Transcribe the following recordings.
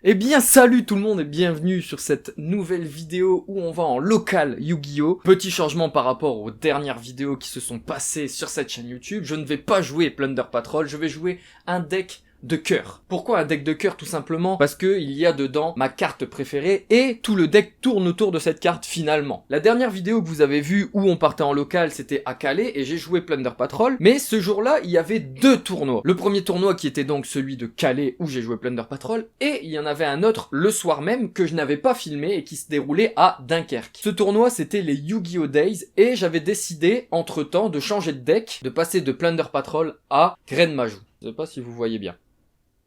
Eh bien salut tout le monde et bienvenue sur cette nouvelle vidéo où on va en local Yu-Gi-Oh! Petit changement par rapport aux dernières vidéos qui se sont passées sur cette chaîne YouTube, je ne vais pas jouer Plunder Patrol, je vais jouer un deck de cœur. Pourquoi un deck de cœur? Tout simplement parce que il y a dedans ma carte préférée et tout le deck tourne autour de cette carte finalement. La dernière vidéo que vous avez vue où on partait en local, c'était à Calais et j'ai joué Plunder Patrol, mais ce jour-là, il y avait deux tournois. Le premier tournoi qui était donc celui de Calais où j'ai joué Plunder Patrol et il y en avait un autre le soir même que je n'avais pas filmé et qui se déroulait à Dunkerque. Ce tournoi, c'était les Yu-Gi-Oh! Days et j'avais décidé entre-temps de changer de deck, de passer de Plunder Patrol à Grenmajou. Je sais pas si vous voyez bien.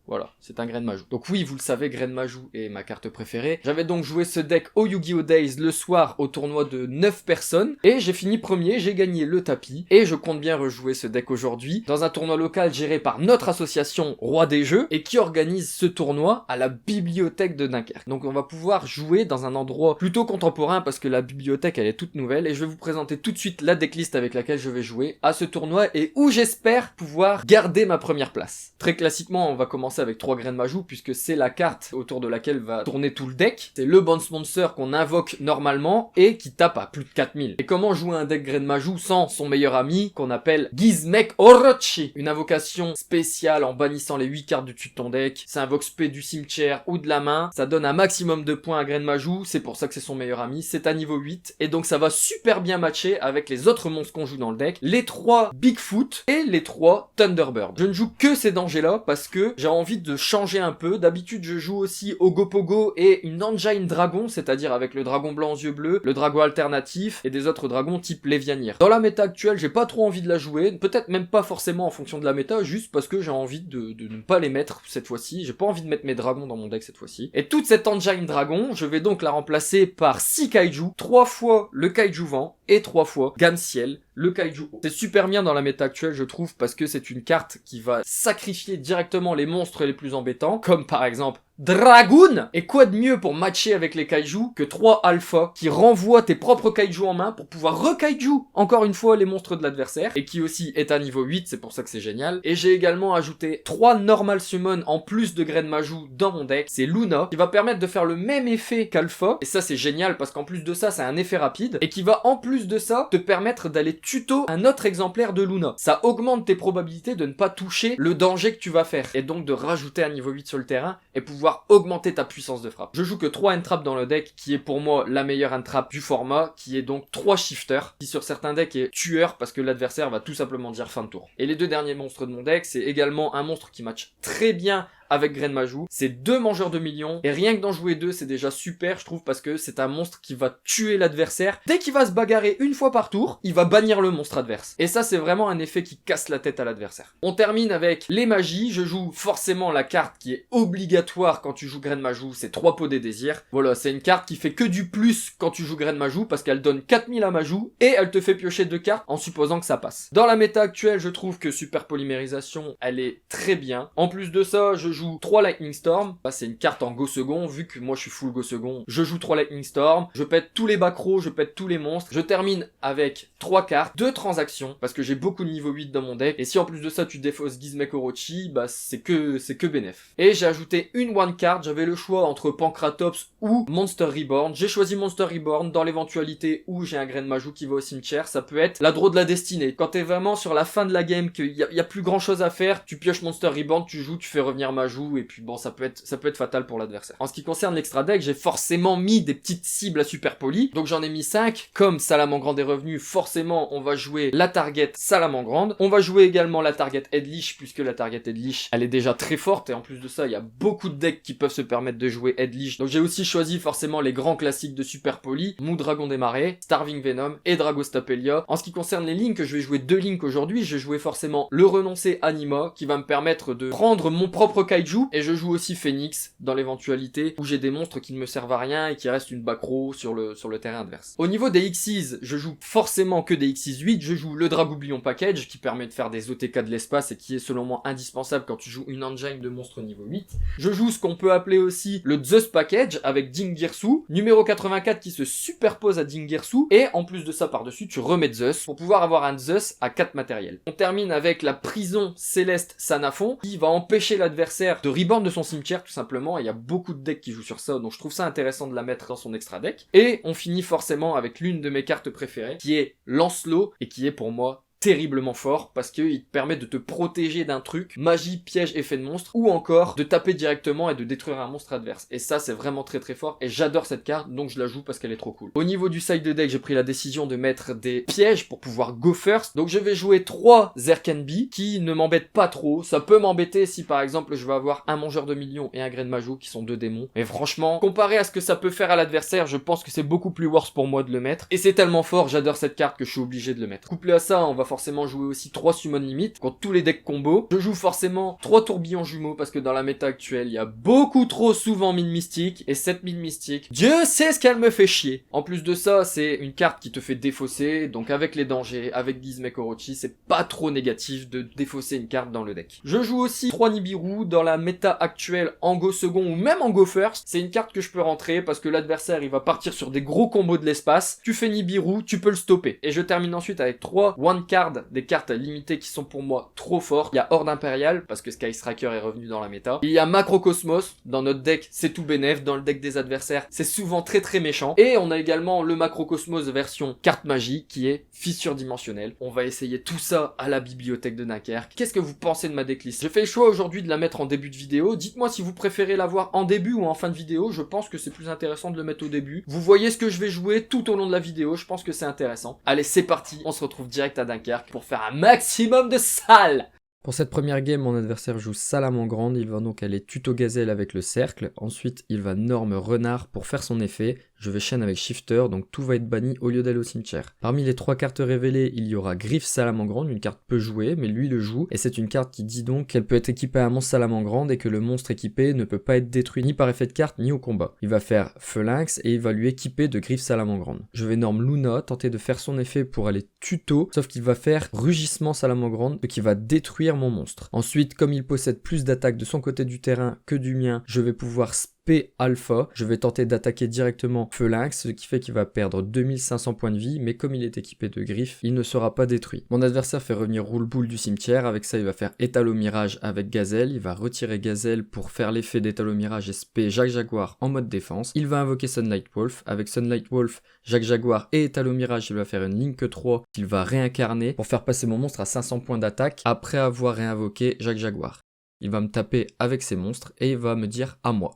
Voilà, c'est un Grenmajou. Donc oui, vous le savez, Grenmajou est ma carte préférée. J'avais donc joué ce deck au Yu-Gi-Oh! Days le soir au tournoi de 9 personnes. Et j'ai fini premier, j'ai gagné le tapis. Et je compte bien rejouer ce deck aujourd'hui dans un tournoi local géré par notre association Roi des Jeux et qui organise ce tournoi à la bibliothèque de Dunkerque. Donc on va pouvoir jouer dans un endroit plutôt contemporain parce que la bibliothèque elle est toute nouvelle. Et je vais vous présenter tout de suite la decklist avec laquelle je vais jouer à ce tournoi et où j'espère pouvoir garder ma première place. Très classiquement, on va commencer avec 3 Grenmajou puisque c'est la carte autour de laquelle va tourner tout le deck. C'est le Bounce Monster qu'on invoque normalement et qui tape à plus de 4000. Et comment jouer un deck Grenmajou sans son meilleur ami qu'on appelle Gizmek Orochi? Une invocation spéciale en bannissant les 8 cartes du dessus de ton deck. Ça invoque spé du cimetière ou de la main. Ça donne un maximum de points à Grenmajou. C'est pour ça que c'est son meilleur ami. C'est à niveau 8 et donc ça va super bien matcher avec les autres monstres qu'on joue dans le deck. Les 3 Bigfoot et les 3 Thunderbird. Je ne joue que ces dangers là parce que j'ai envie de changer un peu. D'habitude je joue aussi Ogopogo et une Engine Dragon, c'est-à-dire avec le dragon blanc aux yeux bleus, le dragon alternatif et des autres dragons type Lévianir. Dans la méta actuelle j'ai pas trop envie de la jouer, peut-être même pas forcément en fonction de la méta, juste parce que j'ai envie de ne pas les mettre cette fois-ci, j'ai pas envie de mettre mes dragons dans mon deck cette fois-ci. Et toute cette Engine Dragon, je vais donc la remplacer par 6 Kaiju, 3 fois le Kaiju Vent et 3 fois Gamme Ciel, le Kaiju. C'est super bien dans la méta actuelle je trouve parce que c'est une carte qui va sacrifier directement les monstres les plus embêtants, comme par exemple Dragoon. Et quoi de mieux pour matcher avec les kaiju que 3 alpha qui renvoient tes propres kaiju en main pour pouvoir re-kaiju encore une fois les monstres de l'adversaire et qui aussi est à niveau 8, c'est pour ça que c'est génial. Et j'ai également ajouté 3 normal summon en plus de Grenmajou dans mon deck. C'est Luna qui va permettre de faire le même effet qu'alpha et ça c'est génial parce qu'en plus de ça c'est un effet rapide et qui va en plus de ça te permettre d'aller tuto un autre exemplaire de Luna. Ça augmente tes probabilités de ne pas toucher le danger que tu vas faire et donc de rajouter un niveau 8 sur le terrain et pouvoir augmenter ta puissance de frappe. Je joue que 3 Entrap dans le deck, qui est pour moi la meilleure Entrap du format, qui est donc 3 Shifters, qui sur certains decks est tueur parce que l'adversaire va tout simplement dire fin de tour. Et les 2 derniers monstres de mon deck, c'est également un monstre qui match très bien avec Grenmajou, c'est 2 mangeurs de millions, et rien que d'en jouer 2, c'est déjà super, je trouve, parce que c'est un monstre qui va tuer l'adversaire. Dès qu'il va se bagarrer une fois par tour, il va bannir le monstre adverse. Et ça, c'est vraiment un effet qui casse la tête à l'adversaire. On termine avec les magies, je joue forcément la carte qui est obligatoire quand tu joues Grenmajou, c'est 3 pots des désirs. Voilà, c'est une carte qui fait que du plus quand tu joues Grenmajou, parce qu'elle donne 4000 à Majou, et elle te fait piocher 2 cartes en supposant que ça passe. Dans la méta actuelle, je trouve que Super Polymérisation, elle est très bien. En plus de ça, je joue 3 Lightning Storm, là c'est une carte en go second, vu que moi je suis full go second, je joue 3 Lightning Storm, je pète tous les backrows, je pète tous les monstres, je termine avec 3 cartes, 2 transactions, parce que j'ai beaucoup de niveau 8 dans mon deck, et si en plus de ça tu défausses Gizmek Orochi, bah c'est que bénef. Et j'ai ajouté une one card, j'avais le choix entre Pancratops ou Monster Reborn, j'ai choisi Monster Reborn dans l'éventualité où j'ai un Grenmajou qui va au cimetière, ça peut être la draw de la destinée. Quand t'es vraiment sur la fin de la game, qu'il y a plus grand chose à faire, tu pioches Monster Reborn, tu joues, tu fais revenir Majou, et puis bon ça peut être fatal pour l'adversaire. En ce qui concerne l'extra deck, j'ai forcément mis des petites cibles à Super Poly, donc j'en ai mis 5, comme Salamangrande est revenu, forcément on va jouer la target Salamangrande, on va jouer également la target Edlich, puisque la target Edlich elle est déjà très forte, et en plus de ça il y a beaucoup de decks qui peuvent se permettre de jouer Edlich, donc j'ai aussi choisi forcément les grands classiques de Super Poly, Mou Dragon des Marais, Starving Venom et Dragostapelia. En ce qui concerne les links, je vais jouer 2 links aujourd'hui, je vais jouer forcément le renoncé Anima, qui va me permettre de prendre mon propre Kaiju, et je joue aussi Phoenix dans l'éventualité où j'ai des monstres qui ne me servent à rien et qui restent une backrow sur le terrain adverse. Au niveau des Xyz, je joue forcément que des Xyz 8, je joue le Dragoublion Package qui permet de faire des OTK de l'espace et qui est selon moi indispensable quand tu joues une engine de monstres niveau 8. Je joue ce qu'on peut appeler aussi le Zeus Package avec Dingirsu, numéro 84 qui se superpose à Dingirsu, et en plus de ça par-dessus tu remets Zeus pour pouvoir avoir un Zeus à 4 matériels. On termine avec la prison céleste Sanafon qui va empêcher l'adversaire sert de reborn de son cimetière tout simplement, et il y a beaucoup de decks qui jouent sur ça, donc je trouve ça intéressant de la mettre dans son extra deck. Et on finit forcément avec l'une de mes cartes préférées, qui est Lancelot, et qui est pour moi terriblement fort parce qu'il te permet de te protéger d'un truc, magie, piège, effet de monstre, ou encore de taper directement et de détruire un monstre adverse. Et ça c'est vraiment très très fort et j'adore cette carte, donc je la joue parce qu'elle est trop cool. Au niveau du side de deck, j'ai pris la décision de mettre des pièges pour pouvoir go first, donc je vais jouer 3 Zerkenbi qui ne m'embêtent pas trop. Ça peut m'embêter si par exemple je vais avoir un mangeur de millions et un Grain de Majou qui sont 2 démons, mais franchement comparé à ce que ça peut faire à l'adversaire, je pense que c'est beaucoup plus worse pour moi de le mettre, et c'est tellement fort, j'adore cette carte que je suis obligé de le mettre. Couplé à ça, on va forcément jouer aussi 3 summon limit contre tous les decks combo. Je joue forcément 3 tourbillons jumeaux parce que dans la méta actuelle, il y a beaucoup trop souvent mine mystique, et cette mine mystique, Dieu sait ce qu'elle me fait chier. En plus de ça, c'est une carte qui te fait défausser, donc avec les dangers, avec Gizmek Orochi, c'est pas trop négatif de défausser une carte dans le deck. Je joue aussi 3 Nibiru dans la méta actuelle en go second ou même en go first. C'est une carte que je peux rentrer parce que l'adversaire il va partir sur des gros combos de l'espace. Tu fais Nibiru, tu peux le stopper. Et je termine ensuite avec 3 one card, des cartes limitées qui sont pour moi trop fortes. Il y a Horde Impériale parce que Sky Striker est revenu dans la méta. Il y a Macrocosmos, dans notre deck c'est tout bénef, dans le deck des adversaires c'est souvent très très méchant. Et on a également le Macrocosmos version carte magie qui est fissure dimensionnelle. On va essayer tout ça à la bibliothèque de Dunkerque. Qu'est-ce que vous pensez de ma decklist? J'ai fait le choix aujourd'hui de la mettre en début de vidéo. Dites-moi si vous préférez la voir en début ou en fin de vidéo. Je pense que c'est plus intéressant de le mettre au début. Vous voyez ce que je vais jouer tout au long de la vidéo. Je pense que c'est intéressant. Allez, c'est parti. On se retrouve direct à Dunkerque pour faire un maximum de salles. Pour cette première game, mon adversaire joue Salamandre, il va donc aller tuto gazelle avec le cercle, ensuite il va norme renard pour faire son effet, je vais chaîne avec shifter, donc tout va être banni au lieu d'aller au cimetière. Parmi les 3 cartes révélées, il y aura Griffe Salamandre, une carte peu jouée, mais lui le joue, et c'est une carte qui dit donc qu'elle peut être équipée à un monstre Salamandre et que le monstre équipé ne peut pas être détruit ni par effet de carte ni au combat. Il va faire Feu Lynx et il va lui équiper de Griffe Salamandre. Je vais norme Luna, tenter de faire son effet pour aller tuto, sauf qu'il va faire Rugissement Salamandre, ce qui va détruire mon monstre. Ensuite, comme il possède plus d'attaques de son côté du terrain que du mien, je vais pouvoir P alpha, je vais tenter d'attaquer directement Feu Lynx, ce qui fait qu'il va perdre 2500 points de vie, mais comme il est équipé de griffes, il ne sera pas détruit. Mon adversaire fait revenir Roule Boule du cimetière, avec ça il va faire Étalo Mirage avec Gazelle, il va retirer Gazelle pour faire l'effet d'Étalo Mirage SP Jacques Jaguar en mode défense, il va invoquer Sunlight Wolf, avec Sunlight Wolf, Jacques Jaguar et Étalo Mirage, il va faire une Link 3 qu'il va réincarner pour faire passer mon monstre à 500 points d'attaque après avoir réinvoqué Jacques Jaguar. Il va me taper avec ses monstres et il va me dire à moi.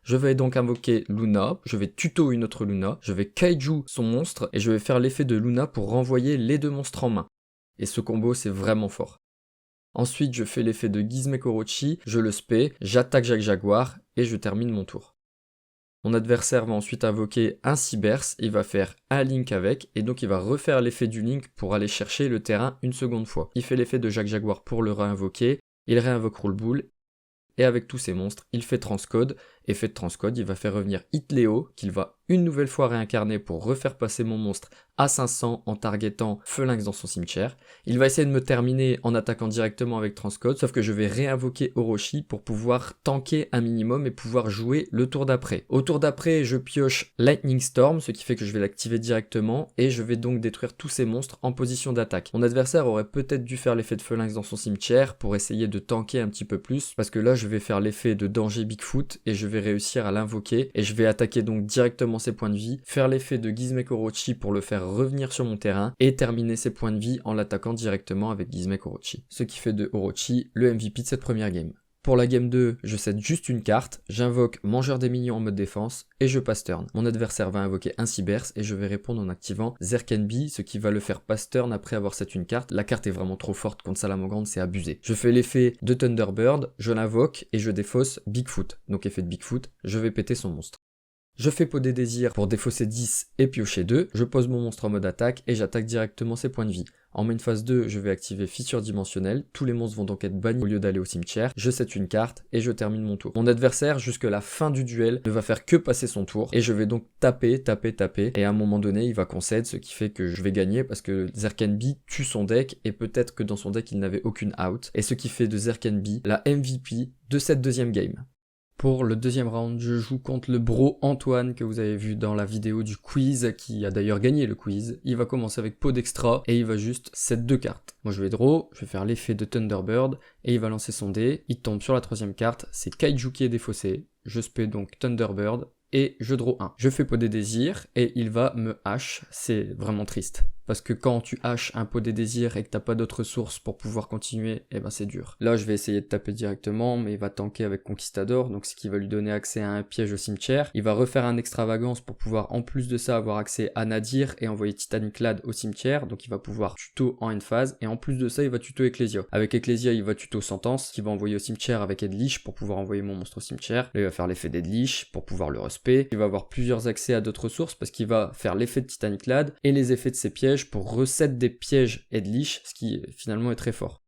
Je vais donc invoquer Luna, je vais tuto une autre Luna, je vais kaiju son monstre et je vais faire l'effet de Luna pour renvoyer les 2 monstres en main. Et ce combo c'est vraiment fort. Ensuite je fais l'effet de Gizmek Orochi, je le spé, j'attaque Jacques Jaguar et je termine mon tour. Mon adversaire va ensuite invoquer un Cyberse, il va faire un Link avec, et donc il va refaire l'effet du Link pour aller chercher le terrain une seconde fois. Il fait l'effet de Jacques Jaguar pour le réinvoquer, il réinvoque Roule Boule, et avec tous ces monstres, il fait Transcode. Effet de Transcode, il va faire revenir Hitléo, qu'il va une nouvelle fois réincarner pour refaire passer mon monstre à 500 en targetant Feu Lynx dans son cimetière. Il va essayer de me terminer en attaquant directement avec Transcode, sauf que je vais réinvoquer Orochi pour pouvoir tanker un minimum et pouvoir jouer le tour d'après. Au tour d'après, je pioche Lightning Storm, ce qui fait que je vais l'activer directement, et je vais donc détruire tous ces monstres en position d'attaque. Mon adversaire aurait peut-être dû faire l'effet de Feu Lynx dans son cimetière pour essayer de tanker un petit peu plus, parce que là je vais faire l'effet de Danger Bigfoot, et je vais réussir à l'invoquer, et je vais attaquer donc directement ses points de vie, faire l'effet de Gizmek Orochi pour le faire revenir sur mon terrain, et terminer ses points de vie en l'attaquant directement avec Gizmek Orochi. Ce qui fait de Orochi le MVP de cette première game. Pour la game 2, je cède juste une carte, j'invoque Mangeur des Minions en mode défense, et je passe turn. Mon adversaire va invoquer un Cyberse, et je vais répondre en activant Zerkenbi, ce qui va le faire pass turn après avoir set une carte. La carte est vraiment trop forte contre Salamandre, c'est abusé. Je fais l'effet de Thunderbird, je l'invoque, et je défausse Bigfoot. Donc effet de Bigfoot, je vais péter son monstre. Je fais Peau des Désirs pour défausser 10 et piocher 2, je pose mon monstre en mode attaque et j'attaque directement ses points de vie. En main phase 2, je vais activer Fissure Dimensionnelle, tous les monstres vont donc être bannis au lieu d'aller au cimetière, je set une carte et je termine mon tour. Mon adversaire, jusque la fin du duel, ne va faire que passer son tour et je vais donc taper et à un moment donné, il va concéder, ce qui fait que je vais gagner parce que Zerkenbi tue son deck et peut-être que dans son deck, il n'avait aucune out, et ce qui fait de Zerkenbi la MVP de cette deuxième game. Pour le deuxième round, je joue contre le bro Antoine que vous avez vu dans la vidéo du quiz, qui a d'ailleurs gagné le quiz. Il va commencer avec Peau d'Extra et il va juste set 2 cartes. Moi je vais draw, je vais faire l'effet de Thunderbird, et il va lancer son dé, il tombe sur la troisième carte, c'est Kaiju qui est défaussé, je spé donc Thunderbird, et je draw 1. Je fais pot des désirs, et il va me hache, c'est vraiment triste. Parce que quand tu haches un pot des désirs et que t'as pas d'autres ressources pour pouvoir continuer, eh ben c'est dur. Là je vais essayer de taper directement, mais il va tanker avec Conquistador, donc ce qui va lui donner accès à un piège au cimetière. Il va refaire un extravagance pour pouvoir en plus de ça avoir accès à Nadir et envoyer Titanic Lad au cimetière, donc il va pouvoir tuto en end phase, et en plus de ça il va tuto Ecclesia. Avec Ecclesia il va tuto Sentence, qu'il va envoyer au cimetière avec Edlich pour pouvoir envoyer mon monstre au cimetière. Là il va faire l'effet d'Edlich pour pouvoir le respect. Il va avoir plusieurs accès à d'autres ressources parce qu'il va faire l'effet de Titanic Lad et les effets de ses pièges pour reset des pièges Edlich, ce qui finalement est très fort.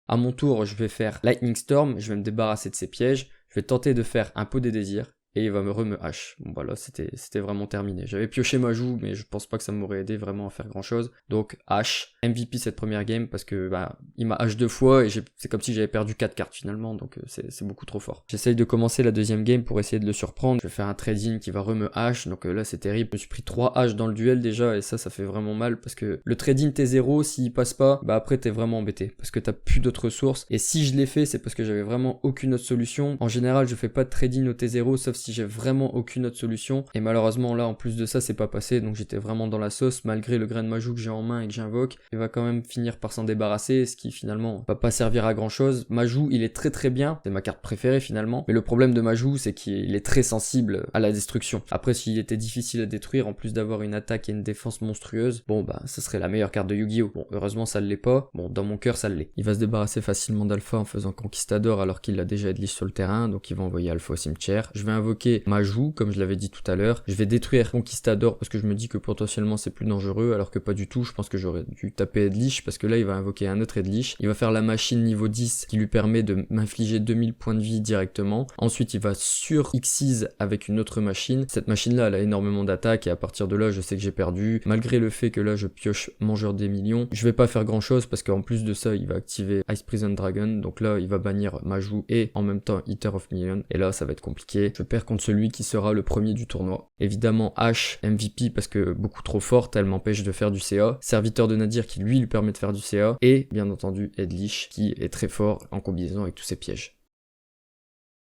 À mon tour, je vais faire Lightning Storm, je vais me débarrasser de ces pièges, je vais tenter de faire un pot des désirs, et il va me hache. Bon bah là c'était vraiment terminé. J'avais pioché ma joue, mais je pense pas que ça m'aurait aidé vraiment à faire grand chose. Donc hache, MVP cette première game, parce que bah il m'a hache 2 fois, et c'est comme si j'avais perdu 4 cartes finalement, donc c'est beaucoup trop fort. J'essaye de commencer la deuxième game pour essayer de le surprendre. Je vais faire un trade-in qui va me hache, donc là c'est terrible. Je me suis pris 3 haches dans le duel déjà, et ça fait vraiment mal, parce que le trade-in T0, s'il passe pas, bah après t'es vraiment embêté, parce que t'as plus d'autres ressources, et si je l'ai fait, c'est parce que j'avais vraiment aucune autre solution. En général, je fais pas de trade-in au T0, sauf si j'ai vraiment aucune autre solution, et malheureusement là en plus de ça c'est pas passé, donc j'étais vraiment dans la sauce. Malgré le grain de Majou que j'ai en main et que j'invoque, il va quand même finir par s'en débarrasser, ce qui finalement va pas servir à grand chose. Majou il est très bien, c'est ma carte préférée finalement, mais le problème de Majou c'est qu'il est très sensible à la destruction. Après s'il était difficile à détruire, en plus d'avoir une attaque et une défense monstrueuse, bon bah ce serait la meilleure carte de Yu-Gi-Oh! Bon heureusement ça l'est pas, bon dans mon cœur ça l'est. Il va se débarrasser facilement d'Alpha en faisant Conquistador alors qu'il a déjà Edlich sur le terrain, donc il va envoyer Alpha au cimetière. Je vais invoquer Majou, comme je l'avais dit tout à l'heure. Je vais détruire Conquistador parce que je me dis que potentiellement c'est plus dangereux, alors que pas du tout. Je pense que j'aurais dû taper Edlich parce que là il va invoquer un autre Edlich. Il va faire la machine niveau 10 qui lui permet de m'infliger 2000 points de vie directement. Ensuite il va sur Xyz avec une autre machine. Cette machine là elle a énormément d'attaques, et à partir de là je sais que j'ai perdu. Malgré le fait que là je pioche Mangeur des Millions, je vais pas faire grand chose parce qu'en plus de ça il va activer Ice Prison Dragon. Donc là il va bannir Majou et en même temps Eater of Millions, et là ça va être compliqué. Je perds contre celui qui sera le premier du tournoi. Évidemment H MVP parce que beaucoup trop forte, elle m'empêche de faire du CA. Serviteur de Nadir qui lui permet de faire du CA, et bien entendu Edlich qui est très fort en combinaison avec tous ses pièges.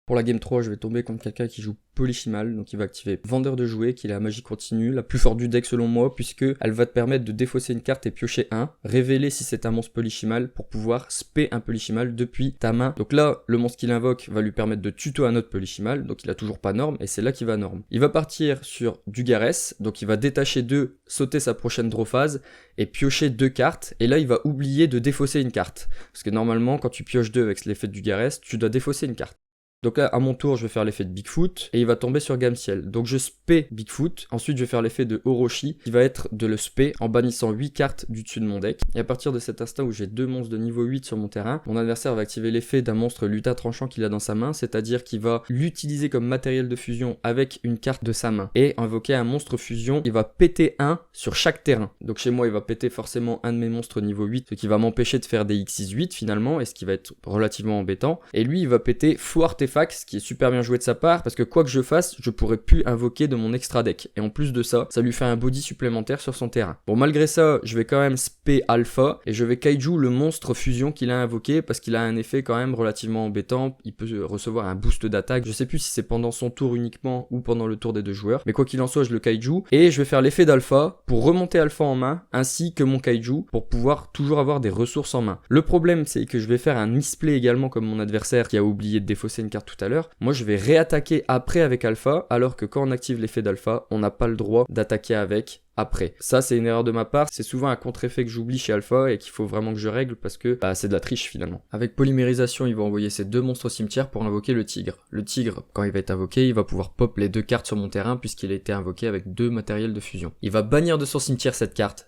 Pour la game 3, je vais tomber contre quelqu'un qui joue Polychimal, donc il va activer Vendeur de jouets, qui est la magie continue, la plus forte du deck selon moi, puisque elle va te permettre de défausser une carte et piocher un, révéler si c'est un monstre Polychimal pour pouvoir spé un Polychimal depuis ta main. Donc là, le monstre qu'il invoque va lui permettre de tuto un autre Polychimal, donc il a toujours pas norme, et c'est là qu'il va norme. Il va partir sur du Garès, donc il va détacher 2, sauter sa prochaine draw phase, et piocher 2 cartes, et là il va oublier de défausser une carte. Parce que normalement, quand tu pioches 2 avec l'effet du Garès, tu dois défausser une carte. Donc là, à mon tour, je vais faire l'effet de Bigfoot, et il va tomber sur Gamciel. Donc je spé Bigfoot, ensuite je vais faire l'effet de Orochi, qui va être de le spé en bannissant 8 cartes du dessus de mon deck. Et à partir de cet instant où j'ai 2 monstres de niveau 8 sur mon terrain, mon adversaire va activer l'effet d'un monstre luta tranchant qu'il a dans sa main, c'est-à-dire qu'il va l'utiliser comme matériel de fusion avec une carte de sa main, et invoquer un monstre fusion, il va péter 1 sur chaque terrain. Donc chez moi, il va péter forcément un de mes monstres niveau 8, ce qui va m'empêcher de faire des X6-8 finalement, et ce qui va être relativement embêtant. Et lui, il va péter faux artefact, ce qui est super bien joué de sa part, parce que quoi que je fasse, je pourrais plus invoquer de mon extra deck. Et en plus de ça, ça lui fait un body supplémentaire sur son terrain. Bon, malgré ça, je vais quand même spé Alpha, et je vais kaiju le monstre fusion qu'il a invoqué, parce qu'il a un effet quand même relativement embêtant. Il peut recevoir un boost d'attaque. Je sais plus si c'est pendant son tour uniquement, ou pendant le tour des 2 joueurs. Mais quoi qu'il en soit, je le kaiju, et je vais faire l'effet d'Alpha, pour remonter Alpha en main, ainsi que mon kaiju, pour pouvoir toujours avoir des ressources en main. Le problème, c'est que je vais faire un misplay également comme mon adversaire, qui a oublié de défausser une carte tout à l'heure. Moi je vais réattaquer après avec Alpha, alors que quand on active l'effet d'Alpha, on n'a pas le droit d'attaquer avec après. Ça c'est une erreur de ma part, c'est souvent un contre-effet que j'oublie chez Alpha et qu'il faut vraiment que je règle parce que c'est de la triche finalement. Avec polymérisation, il va envoyer ses 2 monstres au cimetière pour invoquer le tigre. Le tigre, quand il va être invoqué, il va pouvoir pop les 2 cartes sur mon terrain puisqu'il a été invoqué avec 2 matériels de fusion. Il va bannir de son cimetière cette carte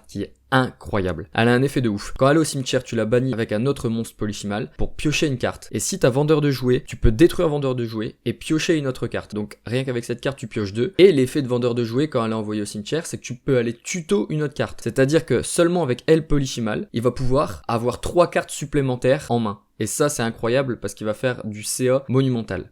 qui est incroyable. Elle a un effet de ouf. Quand elle est au cimetière, tu la bannis avec un autre monstre Polychimal pour piocher une carte. Et si t'as vendeur de jouets, tu peux détruire vendeur de jouets et piocher une autre carte. Donc rien qu'avec cette carte, tu pioches 2. Et l'effet de vendeur de jouets quand elle est envoyée au cimetière, c'est que tu peux aller tuto une autre carte. C'est-à-dire que seulement avec elle Polychimal, il va pouvoir avoir 3 cartes supplémentaires en main. Et ça c'est incroyable parce qu'il va faire du CA monumental.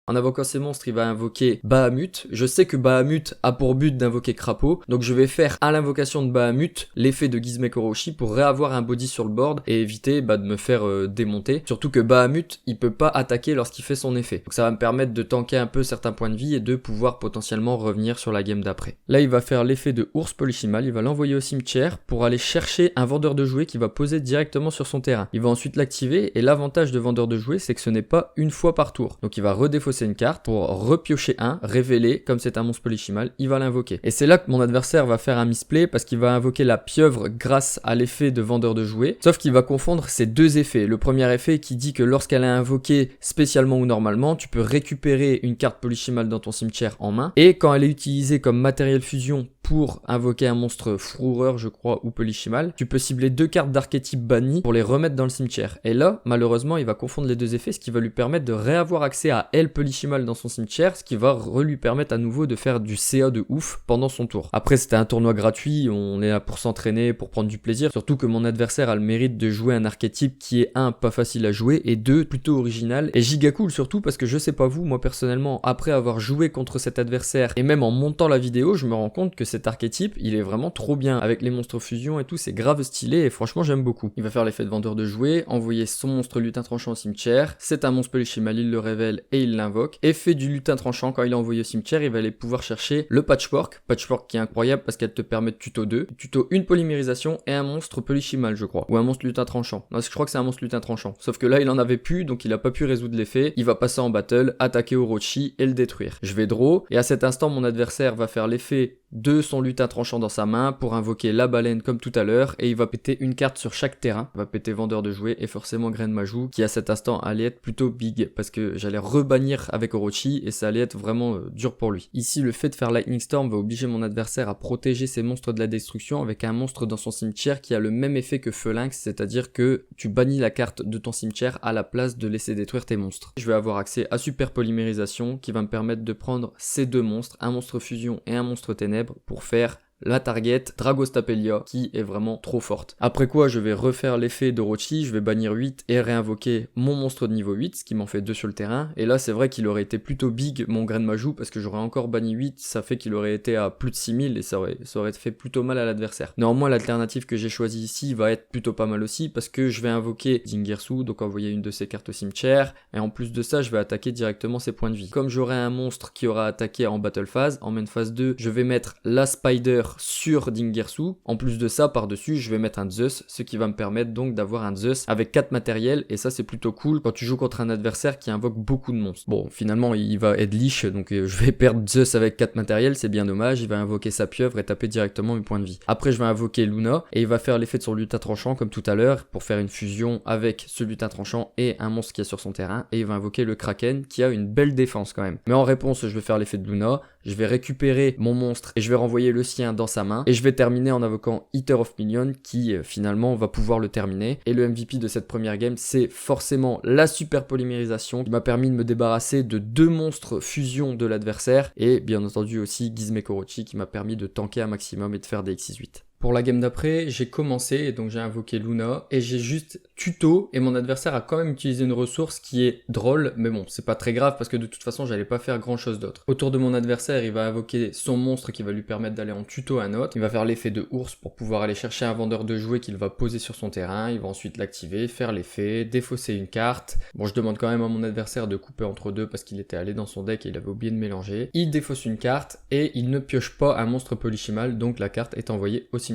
En invoquant ces monstres, il va invoquer Bahamut. Je sais que Bahamut a pour but d'invoquer Crapaud, donc je vais faire à l'invocation de Bahamut l'effet de Gizmek Orochi pour réavoir un body sur le board et éviter de me faire démonter. Surtout que Bahamut, il peut pas attaquer lorsqu'il fait son effet. Donc ça va me permettre de tanker un peu certains points de vie et de pouvoir potentiellement revenir sur la game d'après. Là, il va faire l'effet de Ours Polychimal, il va l'envoyer au cimetière pour aller chercher un vendeur de jouets qui va poser directement sur son terrain. Il va ensuite l'activer et l'avantage de vendeur de jouets, c'est que ce n'est pas une fois par tour. Donc il va redéfausser une carte pour repiocher un, révéler, comme c'est un monstre Polychimal, il va l'invoquer. Et c'est là que mon adversaire va faire un misplay parce qu'il va invoquer la pieuvre grâce à l'effet de vendeur de jouets. Sauf qu'il va confondre ces deux effets. Le premier effet qui dit que lorsqu'elle est invoquée spécialement ou normalement, tu peux récupérer une carte Polychimal dans ton cimetière en main. Et quand elle est utilisée comme matériel fusion pour invoquer un monstre fourreur, je crois, ou Polychimal, tu peux cibler 2 cartes d'archétype bannies pour les remettre dans le cimetière. Et là, malheureusement, il va confondre les deux effets, ce qui va lui permettre de réavoir accès à elle Polychimal dans son cimetière, ce qui va lui permettre à nouveau de faire du CA de ouf pendant son tour. Après, c'était un tournoi gratuit, on est là pour s'entraîner, pour prendre du plaisir, surtout que mon adversaire a le mérite de jouer un archétype qui est 1, pas facile à jouer, et 2, plutôt original, et giga cool surtout parce que je sais pas vous, moi personnellement, après avoir joué contre cet adversaire, et même en montant la vidéo, je me rends compte que cet archétype, il est vraiment trop bien, avec les monstres fusion et tout, c'est grave stylé, et franchement j'aime beaucoup. Il va faire l'effet de vendeur de jouets, envoyer son monstre lutin tranchant au cimetière, c'est un monstre Polychimal, il le révèle et il l'invoque. Effet du lutin tranchant, quand il est envoyé au cimetière, il va aller pouvoir chercher le patchwork qui est incroyable parce qu'elle te permet de tuto 2, tuto une polymérisation et un monstre Polychimal je crois, ou un monstre lutin tranchant. Non, je crois que c'est un monstre lutin tranchant, sauf que là il en avait plus, donc il a pas pu résoudre l'effet, il va passer en battle, attaquer Orochi et le détruire. Je vais draw, et à cet instant mon adversaire va faire l'effet de son lutin tranchant dans sa main pour invoquer la baleine comme tout à l'heure, et il va péter une carte sur chaque terrain. Il va péter vendeur de jouets et forcément Graine Majou, qui à cet instant allait être plutôt big parce que j'allais rebannir avec Orochi et ça allait être vraiment dur pour lui. Ici, le fait de faire Lightning Storm va obliger mon adversaire à protéger ses monstres de la destruction avec un monstre dans son cimetière qui a le même effet que Feu Lynx, c'est-à-dire que tu bannis la carte de ton cimetière à la place de laisser détruire tes monstres. Je vais avoir accès à Super Polymérisation qui va me permettre de prendre ces deux monstres, un monstre fusion et un monstre ténèbres, pour faire la target Dragostapelia qui est vraiment trop forte. Après quoi je vais refaire l'effet d'Orochi, je vais bannir 8 et réinvoquer mon monstre de niveau 8, ce qui m'en fait 2 sur le terrain. Et là c'est vrai qu'il aurait été plutôt big mon Graine Majou parce que j'aurais encore banni 8, ça fait qu'il aurait été à plus de 6000 et ça aurait fait plutôt mal à l'adversaire. Néanmoins l'alternative que j'ai choisie ici va être plutôt pas mal aussi parce que je vais invoquer Dingirsu, donc envoyer une de ses cartes au cimetière, et en plus de ça je vais attaquer directement ses points de vie. Comme j'aurai un monstre qui aura attaqué en battle phase, en main phase 2 je vais mettre la Spider sur Dingirsu. En plus de ça, par-dessus, je vais mettre un Zeus, ce qui va me permettre donc d'avoir un Zeus avec 4 matériels, et ça c'est plutôt cool quand tu joues contre un adversaire qui invoque beaucoup de monstres. Bon, finalement, il va être liche, donc je vais perdre Zeus avec 4 matériels, c'est bien dommage, il va invoquer sa pieuvre et taper directement mes points de vie. Après, je vais invoquer Luna, et il va faire l'effet de son lutin tranchant comme tout à l'heure, pour faire une fusion avec ce lutin tranchant et un monstre qui est sur son terrain, et il va invoquer le Kraken, qui a une belle défense quand même. Mais en réponse, je vais faire l'effet de Luna, je vais récupérer mon monstre et je vais renvoyer le sien dans sa main, et je vais terminer en invoquant Eater of Million qui finalement va pouvoir le terminer. Et le MVP de cette première game, c'est forcément la super polymérisation qui m'a permis de me débarrasser de 2 monstres fusion de l'adversaire, et bien entendu aussi Gizmek Orochi qui m'a permis de tanker un maximum et de faire des X68. Pour la game d'après, j'ai commencé et donc j'ai invoqué Luna et j'ai juste tuto, et mon adversaire a quand même utilisé une ressource qui est drôle, mais bon, c'est pas très grave parce que de toute façon, j'allais pas faire grand chose d'autre. Autour de mon adversaire, il va invoquer son monstre qui va lui permettre d'aller en tuto un autre. Il va faire l'effet de ours pour pouvoir aller chercher un vendeur de jouets qu'il va poser sur son terrain. Il va ensuite l'activer, faire l'effet, défausser une carte. Bon, je demande quand même à mon adversaire de couper entre deux parce qu'il était allé dans son deck et il avait oublié de mélanger. Il défausse une carte et il ne pioche pas un monstre Polychimal, donc la carte est envoyée au cimetière.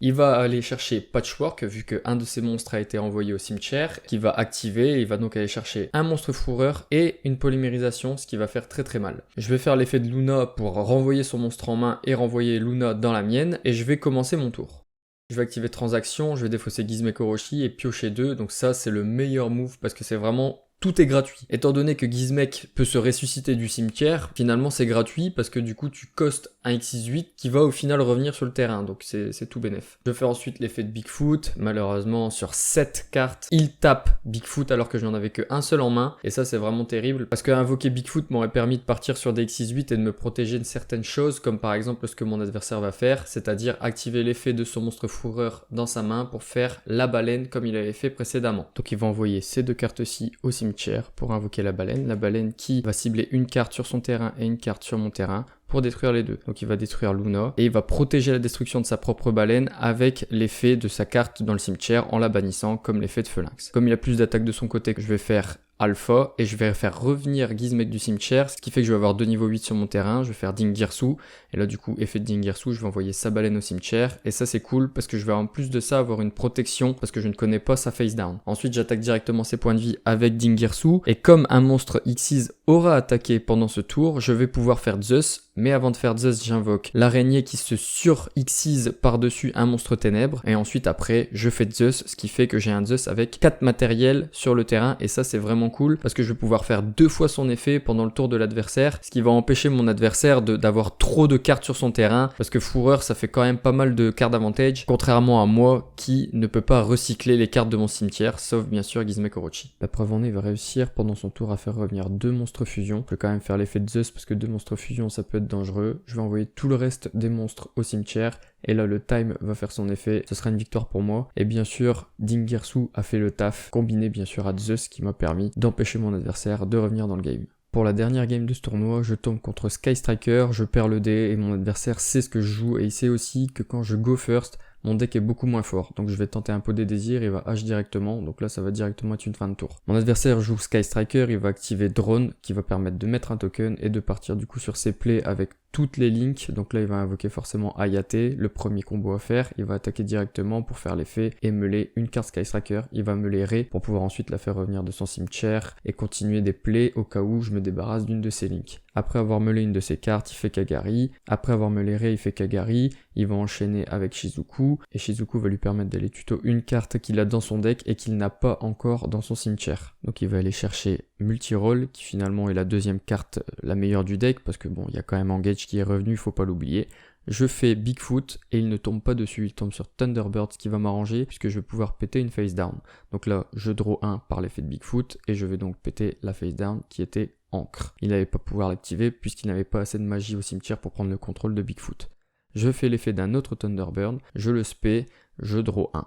Il va aller chercher Patchwork vu que un de ses monstres a été envoyé au cimetière, qui va activer, il va donc aller chercher un monstre fourreur et une polymérisation, ce qui va faire très très mal. Je vais faire l'effet de Luna pour renvoyer son monstre en main et renvoyer Luna dans la mienne, et je vais commencer mon tour. Je vais activer transaction, je vais défausser Gizmek Orochi et piocher 2, donc ça c'est le meilleur move parce que c'est vraiment... tout est gratuit. Étant donné que Gizmek peut se ressusciter du cimetière, finalement c'est gratuit parce que du coup tu costes un X68 qui va au final revenir sur le terrain, donc c'est tout bénef. Je fais ensuite l'effet de Bigfoot, malheureusement sur 7 cartes, il tape Bigfoot alors que je n'en avais qu'un seul en main, et ça c'est vraiment terrible, parce que invoquer Bigfoot m'aurait permis de partir sur des X68 et de me protéger de certaines choses, comme par exemple ce que mon adversaire va faire, c'est-à-dire activer l'effet de son monstre fourreur dans sa main pour faire la baleine comme il avait fait précédemment. Donc il va envoyer ces 2 cartes-ci au cimetière, cimetière pour invoquer la baleine qui va cibler une carte sur son terrain et une carte sur mon terrain pour détruire les deux. Donc il va détruire Luna et il va protéger la destruction de sa propre baleine avec l'effet de sa carte dans le cimetière en la bannissant comme l'effet de Feu Lynx. Comme il a plus d'attaques de son côté, je vais faire Alpha et je vais faire revenir Gizmek du cimetière, ce qui fait que je vais avoir 2 niveaux 8 sur mon terrain, je vais faire Dingirsu et là du coup effet de Dingirsu, je vais envoyer sa baleine au cimetière et ça c'est cool parce que je vais en plus de ça avoir une protection parce que je ne connais pas sa face down. Ensuite j'attaque directement ses points de vie avec Dingirsu et comme un monstre Xyz aura attaqué pendant ce tour, je vais pouvoir faire Zeus, mais avant de faire Zeus j'invoque l'araignée qui se sur-Xyz par-dessus un monstre ténèbres et ensuite après je fais Zeus, ce qui fait que j'ai un Zeus avec 4 matériels sur le terrain et ça c'est vraiment cool parce que je vais pouvoir faire 2 fois son effet pendant le tour de l'adversaire, ce qui va empêcher mon adversaire d'avoir trop de cartes sur son terrain parce que Fourreur ça fait quand même pas mal de cartes d'avantage contrairement à moi qui ne peut pas recycler les cartes de mon cimetière sauf bien sûr Gizmek Orochi. La preuve en est, il va réussir pendant son tour à faire revenir 2 monstres fusion. Je vais quand même faire l'effet de Zeus parce que 2 monstres fusion ça peut être dangereux. Je vais envoyer tout le reste des monstres au cimetière et là le time va faire son effet, ce sera une victoire pour moi. Et bien sûr Dingirsu a fait le taf, combiné bien sûr à Zeus qui m'a permis d'empêcher mon adversaire de revenir dans le game. Pour la dernière game de ce tournoi, je tombe contre Sky Striker, je perds le dé et mon adversaire sait ce que je joue et il sait aussi que quand je go first, mon deck est beaucoup moins fort, donc je vais tenter un pot des désirs, il va H directement, donc là ça va directement être une fin de tour. Mon adversaire joue Sky Striker, il va activer Drone, qui va permettre de mettre un token et de partir du coup sur ses plays avec toutes les links, donc là il va invoquer forcément Ayate, le premier combo à faire, il va attaquer directement pour faire l'effet et meuler une carte Sky Striker, il va meuler Ré pour pouvoir ensuite la faire revenir de son cimetière et continuer des plays au cas où je me débarrasse d'une de ses links. Après avoir meulé une de ses cartes, il fait Kagari, après avoir meulé Ré, il fait Kagari, il va enchaîner avec Shizuku, et Shizuku va lui permettre d'aller tuto une carte qu'il a dans son deck et qu'il n'a pas encore dans son cimetière. Donc il va aller chercher Multiroll, qui finalement est la deuxième carte la meilleure du deck, parce que bon, il y a quand même Engage qui est revenu, faut pas l'oublier. Je fais Bigfoot et il ne tombe pas dessus, il tombe sur Thunderbird, ce qui va m'arranger puisque je vais pouvoir péter une face down. Donc là, je draw 1 par l'effet de Bigfoot et je vais donc péter la face down qui était Encre. Il n'allait pas pouvoir l'activer puisqu'il n'avait pas assez de magie au cimetière pour prendre le contrôle de Bigfoot. Je fais l'effet d'un autre Thunderbird, je le spé, je draw 1.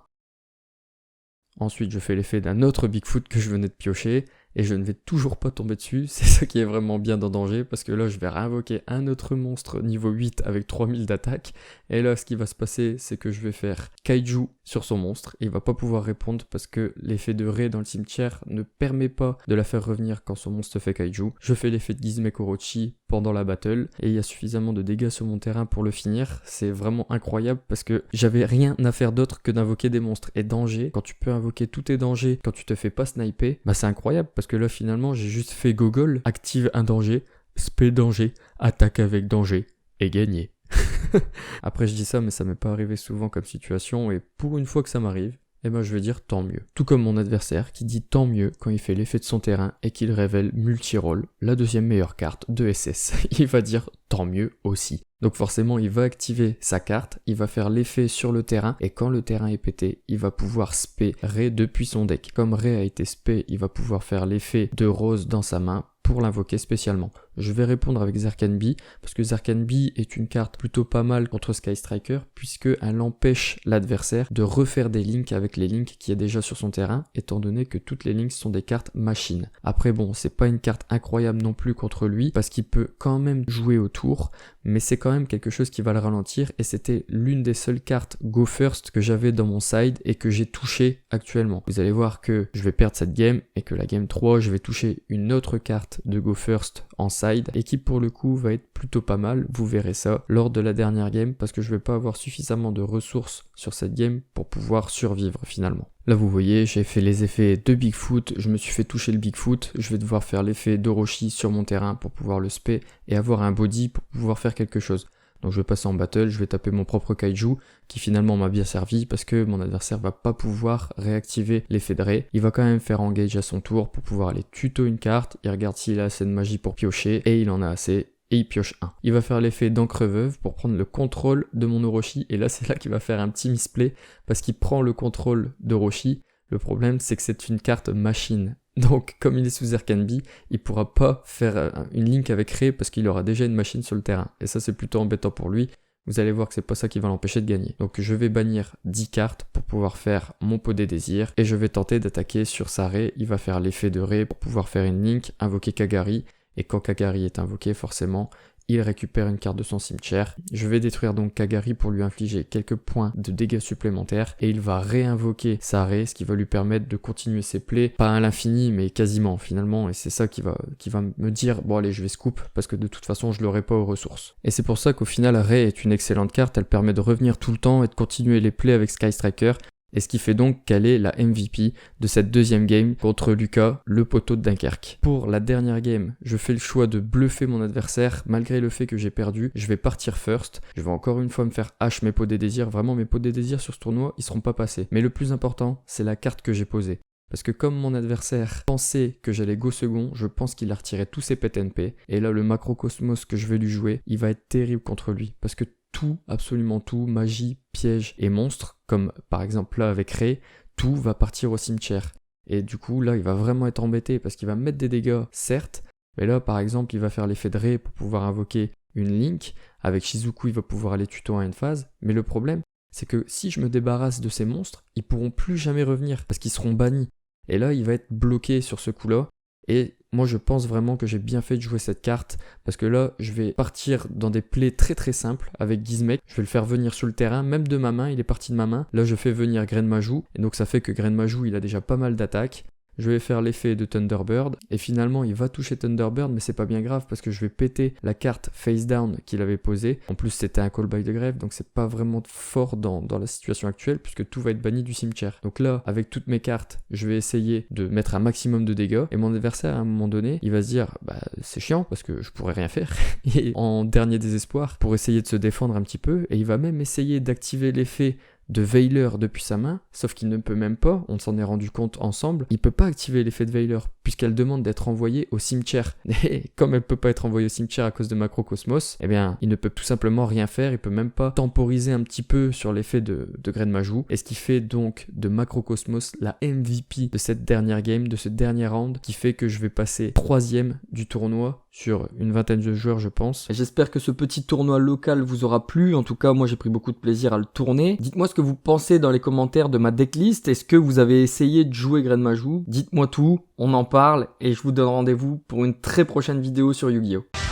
Ensuite, je fais l'effet d'un autre Bigfoot que je venais de piocher et je ne vais toujours pas tomber dessus, c'est ça qui est vraiment bien dans danger parce que là je vais réinvoquer un autre monstre niveau 8 avec 3000 d'attaque et là ce qui va se passer c'est que je vais faire Kaiju sur son monstre, il va pas pouvoir répondre parce que l'effet de Ré dans le cimetière ne permet pas de la faire revenir quand son monstre fait Kaiju. Je fais l'effet de Gizmek Orochi pendant la battle et il y a suffisamment de dégâts sur mon terrain pour le finir, c'est vraiment incroyable parce que j'avais rien à faire d'autre que d'invoquer des monstres et danger, quand tu peux invoquer tous tes dangers quand tu te fais pas sniper, bah c'est incroyable parce que là finalement j'ai juste fait gogol, active un danger, spé danger, attaque avec danger et gagné. Après je dis ça mais ça m'est pas arrivé souvent comme situation et pour une fois que ça m'arrive, eh ben je vais dire tant mieux. Tout comme mon adversaire qui dit tant mieux quand il fait l'effet de son terrain et qu'il révèle Multiroll, la deuxième meilleure carte de SS. Il va dire tant mieux aussi. Donc forcément il va activer sa carte, il va faire l'effet sur le terrain et quand le terrain est pété, il va pouvoir spé Ré depuis son deck. Comme Ré a été spé, il va pouvoir faire l'effet de Rose dans sa main pour l'invoquer spécialement. Je vais répondre avec Zerkanbi, parce que Zerkanbi est une carte plutôt pas mal contre Sky Striker, puisqu'elle empêche l'adversaire de refaire des links avec les links qui est déjà sur son terrain, étant donné que toutes les links sont des cartes machines. Après bon, c'est pas une carte incroyable non plus contre lui, parce qu'il peut quand même jouer au tour, mais c'est quand même quelque chose qui va le ralentir, et c'était l'une des seules cartes Go First que j'avais dans mon side, et que j'ai touché actuellement. Vous allez voir que je vais perdre cette game, et que la game 3, je vais toucher une autre carte de Go First en side, et qui pour le coup va être plutôt pas mal, vous verrez ça lors de la dernière game, parce que je vais pas avoir suffisamment de ressources sur cette game pour pouvoir survivre finalement. Là vous voyez, j'ai fait les effets de Bigfoot, je me suis fait toucher le Bigfoot, je vais devoir faire l'effet d'Orochi sur mon terrain pour pouvoir le spé et avoir un body pour pouvoir faire quelque chose. Donc je vais passer en battle, je vais taper mon propre Kaiju, qui finalement m'a bien servi parce que mon adversaire va pas pouvoir réactiver l'effet de Ré. Il va quand même faire engage à son tour pour pouvoir aller tuto une carte, il regarde s'il a assez de magie pour piocher, et il en a assez, et il pioche 1. Il va faire l'effet d'encre veuve pour prendre le contrôle de mon Orochi, et là c'est là qu'il va faire un petit misplay, parce qu'il prend le contrôle d'Orochi. Le problème c'est que c'est une carte machine. Donc, comme il est sous Zerkanbi, il pourra pas faire une link avec Ré parce qu'il aura déjà une machine sur le terrain. Et ça, c'est plutôt embêtant pour lui. vous allez voir que c'est pas ça qui va l'empêcher de gagner. Donc je vais bannir 10 cartes pour pouvoir faire mon pot des désirs et je vais tenter d'attaquer sur sa Ré. Il va faire l'effet de Ré pour pouvoir faire une link, invoquer Kagari, et quand Kagari est invoqué, forcément, il récupère une carte de son cimetière. Je vais détruire donc Kagari pour lui infliger quelques points de dégâts supplémentaires et il va réinvoquer sa Ré, ce qui va lui permettre de continuer ses plays, pas à l'infini mais quasiment finalement, et c'est ça qui va me dire bon allez je vais scoop parce que de toute façon je l'aurai pas aux ressources. Et c'est pour ça qu'au final Ré est une excellente carte, elle permet de revenir tout le temps et de continuer les plays avec Sky Striker. Et ce qui fait donc qu'elle est la MVP de cette deuxième game contre Lucas, le poteau de Dunkerque. Pour la dernière game, je fais le choix de bluffer mon adversaire, malgré le fait que j'ai perdu. Je vais partir first, je vais encore une fois me faire hache mes pots des désirs. Vraiment, mes pots des désirs sur ce tournoi, ils seront pas passés. Mais le plus important, c'est la carte que j'ai posée. Parce que comme mon adversaire pensait que j'allais go second, je pense qu'il a retiré tous ses PTNP. Et là, le macrocosmos que je vais lui jouer, il va être terrible contre lui. Parce que tout, absolument tout, magie, piège et monstre, comme par exemple là avec Ré, tout va partir au cimetière. Et du coup là il va vraiment être embêté parce qu'il va mettre des dégâts certes, mais là par exemple il va faire l'effet de Ré pour pouvoir invoquer une Link, avec Shizuku il va pouvoir aller tuto en une phase, mais le problème c'est que si je me débarrasse de ces monstres, ils pourront plus jamais revenir parce qu'ils seront bannis. Et là il va être bloqué sur ce coup là. Et moi je pense vraiment que j'ai bien fait de jouer cette carte parce que là je vais partir dans des plays très très simples avec Gizmek. Je vais le faire venir sur le terrain, même de ma main, il est parti de ma main. Là je fais venir Grenmajou et donc ça fait que Grenmajou il a déjà pas mal d'attaques. Je vais faire l'effet de Thunderbird et finalement il va toucher Thunderbird mais c'est pas bien grave parce que je vais péter la carte face down qu'il avait posée. En plus c'était un call by the grave donc c'est pas vraiment fort dans la situation actuelle puisque tout va être banni du cimetière. Donc là avec toutes mes cartes je vais essayer de mettre un maximum de dégâts et mon adversaire à un moment donné il va se dire bah c'est chiant parce que je pourrais rien faire et en dernier désespoir pour essayer de se défendre un petit peu et il va même essayer d'activer l'effet de Veiler depuis sa main, sauf qu'il ne peut même pas, on s'en est rendu compte ensemble, il peut pas activer l'effet de Veiler, puisqu'elle demande d'être envoyée au cimetière. Et comme elle peut pas être envoyée au cimetière à cause de Macrocosmos, eh bien, il ne peut tout simplement rien faire, il peut même pas temporiser un petit peu sur l'effet de Grenmajou, et ce qui fait donc de Macrocosmos la MVP de cette dernière game, de ce dernier round, qui fait que je vais passer 3e du tournoi sur une vingtaine de joueurs je pense. J'espère que ce petit tournoi local vous aura plu, en tout cas moi j'ai pris beaucoup de plaisir à le tourner. Dites-moi ce que vous pensez dans les commentaires de ma decklist, est-ce que vous avez essayé de jouer Grenmajou? Dites-moi tout, on en parle et je vous donne rendez-vous pour une très prochaine vidéo sur Yu-Gi-Oh!